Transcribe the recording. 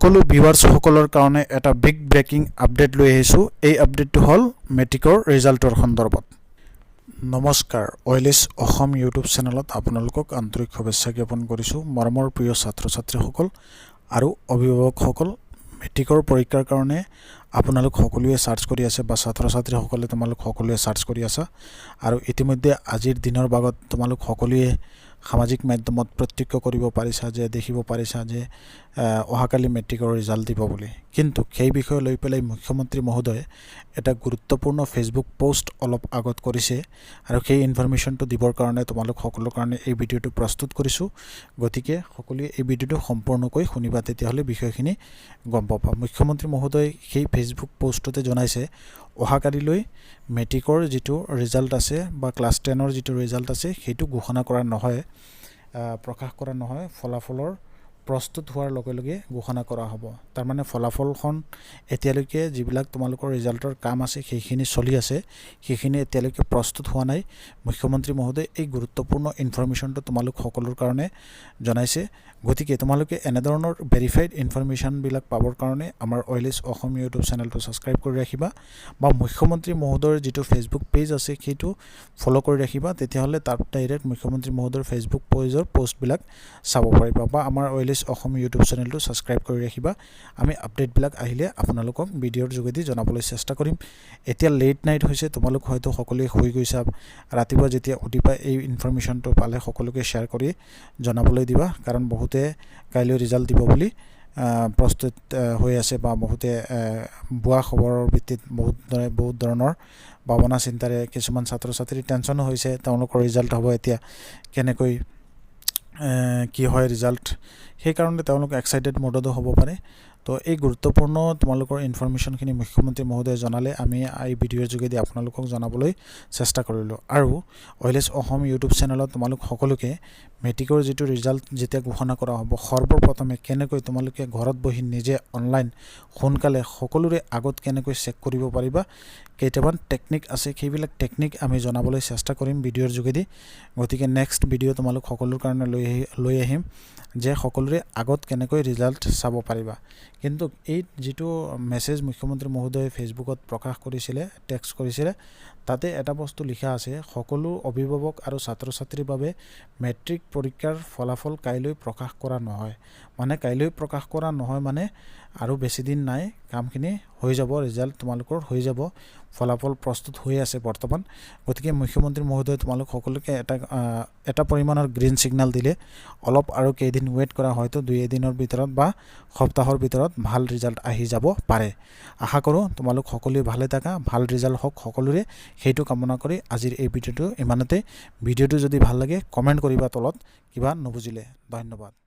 সকলো ভিউৱাৰ্ছসকলৰ কাৰণে এটা বিগ ব্ৰেকিং আপডেট লৈ আহিছোঁ। এই আপডেটটো হ'ল মেট্ৰিকৰ ৰিজাল্টৰ সন্দৰ্ভত। নমস্কাৰ, ওয়েলিছ অসম ইউটিউব চেনেলত আপোনালোকক আন্তৰিক শুভেচ্ছা জ্ঞাপন কৰিছোঁ। মৰমৰ প্ৰিয় ছাত্ৰ ছাত্ৰীসকল আৰু অভিভাৱকসকল, মেট্ৰিকৰ পৰীক্ষাৰ কাৰণে আপোনালোক সকলোৱে সাৰ্চ কৰি আছে বা ছাত্ৰ ছাত্ৰীসকলে তোমালোক সকলোৱে সাৰ্চ কৰি আছা। আৰু ইতিমধ্যে আজিৰ দিনৰ ভাগত তোমালোক সকলোৱে সামাজিক মাধ্যমত প্ৰত্যক্ষ কৰিব পাৰিছা যে দেখিব পাৰিছা যে অহাকালি মেট্ৰিকৰ ৰিজাল্ট দিব বুলি। কিন্তু সেই বিষয়ে লৈ পেলাই মুখ্যমন্ত্ৰী মহোদয়ে এটা গুৰুত্বপূৰ্ণ ফেচবুক পোষ্ট অলপ আগত কৰিছে আৰু সেই ইনফৰমেশ্যনটো দিবৰ কাৰণে তোমালোক সকলোৰ কাৰণে এই ভিডিঅ'টো প্ৰস্তুত কৰিছোঁ। গতিকে সকলোৱে এই ভিডিঅ'টো সম্পূৰ্ণকৈ শুনিবা, তেতিয়াহ'লে বিষয়খিনি গম পাবা। মুখ্যমন্ত্ৰী মহোদয়ে সেই ফেচবুক পোষ্টতে জনাইছে অহাকালিলৈ মেট্ৰিকৰ যিটো ৰিজাল্ট আছে বা ক্লাছ 10ৰ যিটো ৰিজাল্ট আছে সেইটো ঘোষণা কৰা নহয়, প্ৰকাশ কৰা নহয়। ফলাফলৰ প্ৰস্তুত হোৱাৰ লগে লগে ঘোষণা কৰা হ'ব। তাৰমানে ফলাফলখন এতিয়ালৈকে যিবিলাক তোমালোকৰ ৰিজাল্টৰ কাম আছে সেইখিনি চলি আছে, সেইখিনি এতিয়ালৈকে প্ৰস্তুত হোৱা নাই। মুখ্যমন্ত্ৰী মহোদয়ে এই গুৰুত্বপূৰ্ণ ইনফৰমেশ্যনটো তোমালোক সকলোৰ কাৰণে জনাইছে। গতিকে তোমালোকে এনেধৰণৰ ভেৰিফাইড ইনফৰমেশ্যনবিলাক পাবৰ কাৰণে আমাৰ ওয়েলিছ অসম ইউটিউব চেনেলটো ছাবস্ক্ৰাইব কৰি ৰাখিবা বা মুখ্যমন্ত্ৰী মহোদয়ৰ যিটো ফেচবুক পেজ আছে সেইটো ফ'ল' কৰি ৰাখিবা। তেতিয়াহ'লে তাত ডাইৰেক্ট মুখ্যমন্ত্ৰী মহোদয়ৰ ফেচবুক পেজৰ পোষ্টবিলাক চাব পাৰিবা বা আমাৰ ওয়েলিছ অসম ইউটিউব চেনেলটো ছাবস্ক্ৰাইব কৰি ৰাখিবা। আমি আপডেটবিলাক আহিলে আপোনালোকক ভিডিঅ'ৰ যোগেদি জনাবলৈ চেষ্টা কৰিম। এতিয়া লেট নাইট হৈছে, তোমালোক হয়তো সকলোৱে শুই গৈছা। ৰাতিপুৱা যেতিয়া উঠিবা এই ইনফৰমেশ্যনটো পালে সকলোকে শ্বেয়াৰ কৰি জনাবলৈ দিবা, কাৰণ বহুতে কাইলৈ ৰিজাল্ট দিব বুলি প্ৰস্তুত হৈ আছে বা বহুতে ভুৱা খবৰৰ ভিত্তিত বহুত ধৰণৰ ভাৱনা চিন্তাৰে কিছুমান ছাত্ৰ ছাত্ৰীৰ টেনশ্যনো হৈছে। তেওঁলোকৰ ৰিজাল্ট হ'ব এতিয়া কেনেকৈ কি হয় ৰিজাল্ট, সেইকাৰণে তেওঁলোক এক্সাইটেড মোডতো হ'ব পাৰে। তো এই গুৰুত্বপূৰ্ণ তোমালোকৰ ইনফৰমেশ্যনখিনি মুখ্যমন্ত্ৰী মহোদয়ে জনালে আমি এই ভিডিঅ'ৰ যোগেদি আপোনালোকক জনাবলৈ চেষ্টা কৰিলোঁ। আৰু ওয়েলিছ অসম ইউটিউব চেনেলত তোমালোক সকলোকে মেট্ৰিকৰ যিটো ৰিজাল্ট যেতিয়া ঘোষণা কৰা হ'ব, সৰ্বপ্ৰথমে কেনেকৈ তোমালোকে ঘৰত বহি নিজে অনলাইন সোনকালে সকলোৰে আগত কেনেকৈ চেক কৰিব পাৰিবা, কেইটামান টেকনিক আছে, সেইবিলাক টেকনিক আমি জনাবলৈ চেষ্টা কৰিম ভিডিঅ'ৰ যোগেদি। গতিকে নেক্সট ভিডিঅ' তোমালোক সকলোৰ কাৰণে লৈ আহিম যে সকলোৰে আগত কেনেকৈ ৰিজাল্ট চাব পাৰিবা। কিন্তু এই যিটো মেছেজ মুখ্যমন্ত্ৰী মহোদয়ে ফেচবুকত প্ৰকাশ কৰিছিলে, টেক্সট কৰিছিলে, তাতে এটা বস্তু লিখা আছে, সকলো অভিভাৱক আৰু ছাত্ৰ ছাত্ৰীৰ বাবে মেট্ৰিক পৰীক্ষাৰ ফলাফল কাইলৈ প্ৰকাশ কৰা নহয়। মানে কাইলৈ প্ৰকাশ কৰা নহয় মানে আৰু বেছি দিন নাই, কামখিনি হৈ যাব, ৰিজাল্ট তোমালোকৰ হৈ যাব, ফলাফল প্ৰস্তুত হৈ আছে বৰ্তমান। গতিকে মুখ্যমন্ত্ৰী মহোদয়ে তোমালোক সকলোকে এটা পৰিমাণৰ গ্ৰীণ ছিগনেল দিলে অলপ আৰু কেইদিন ৱেইট কৰা, হয়তো 2 এদিনৰ ভিতৰত বা সপ্তাহৰ ভিতৰত ভাল ৰিজাল্ট আহি যাব পাৰে। আশা কৰোঁ তোমালোক সকলোৱে ভালে থাকা, ভাল ৰিজাল্ট হওক সকলোৰে, সেইটো কামনা কৰি আজিৰ এই ভিডিঅ'টো ইমানতে। ভিডিঅ'টো যদি ভাল লাগে কমেণ্ট কৰিবা তলত কিবা নুবুজিলে। ধন্যবাদ।